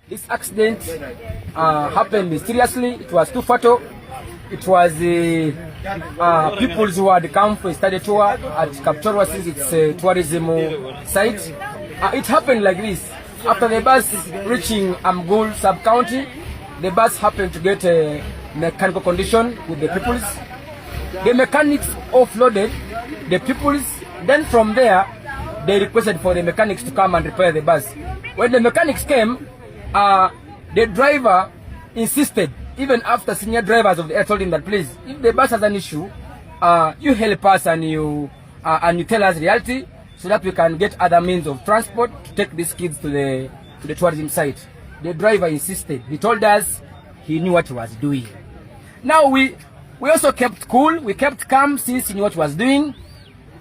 This accident happened mysteriously. It was too fatal. It was people who had come for a study tour at Kapchorwa, since it's a tourism site. It happened like this. After the bus reaching Amgul sub-county, the bus happened to get a mechanical condition with the peoples. The mechanics offloaded the peoples. Then from there, they requested for the mechanics to come and repair the bus. When the mechanics came, the driver insisted, even after senior drivers of the air told him that, please, if the bus has an issue, you help us and you tell us reality so that we can get other means of transport to take these kids to the tourism site. The driver insisted. He told us he knew what he was doing. Now we also kept cool. We kept calm since he knew what he was doing.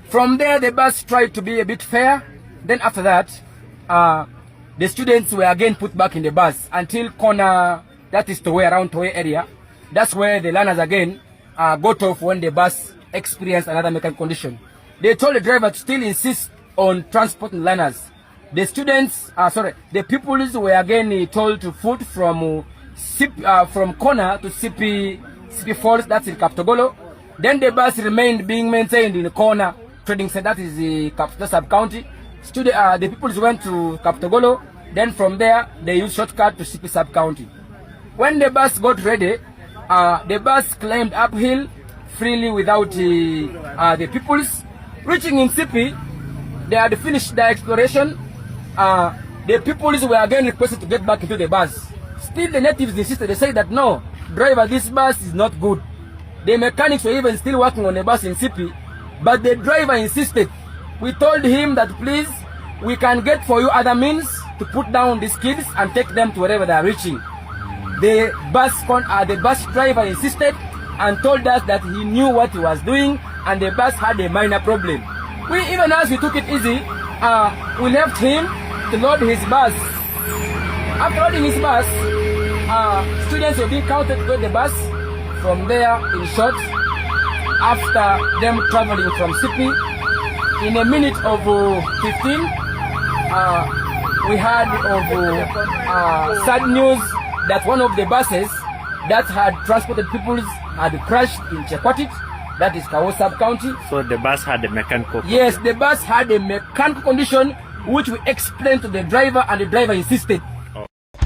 From there, the bus tried to be a bit fair. Then after that, the students were again put back in the bus until corner, that is Towe, around Towe area. That's where the learners again got off when the bus experienced another mechanical condition. They told the driver to still insist on transporting learners. The students, the pupils were again told to foot from corner to CP Falls, that's in Kaptogolo. Then the bus remained being maintained in the corner trading center, that is the Kaptogolo sub-county. The pupils went to Kaptogolo. Then from there, they used shortcut to CP sub-county. When the bus got ready, the bus climbed uphill freely without the pupils. Reaching in CP, they had finished their exploration. The pupils were again requested to get back into the bus. Still, the natives insisted. They said that no, driver, this bus is not good. The mechanics were even still working on the bus in CP, but the driver insisted. We told him that, please, we can get for you other means to put down these kids and take them to wherever they are reaching. The bus driver insisted and told us that he knew what he was doing and the bus had a minor problem. Even as we took it easy, we left him to load his bus. After loading his bus, students were being counted to get the bus. From there, in short, after them traveling from CP, in a minute of 15, we heard of sad news that one of the buses that had transported people had crashed in Chekwatit, that is Kawo sub-county. So the bus had a mechanical condition? Yes, the bus had a mechanical condition, which we explained to the driver, and the driver insisted.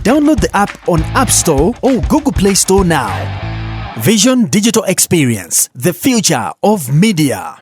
Download the app on App Store or Google Play Store now. Vision Digital Experience, the future of media.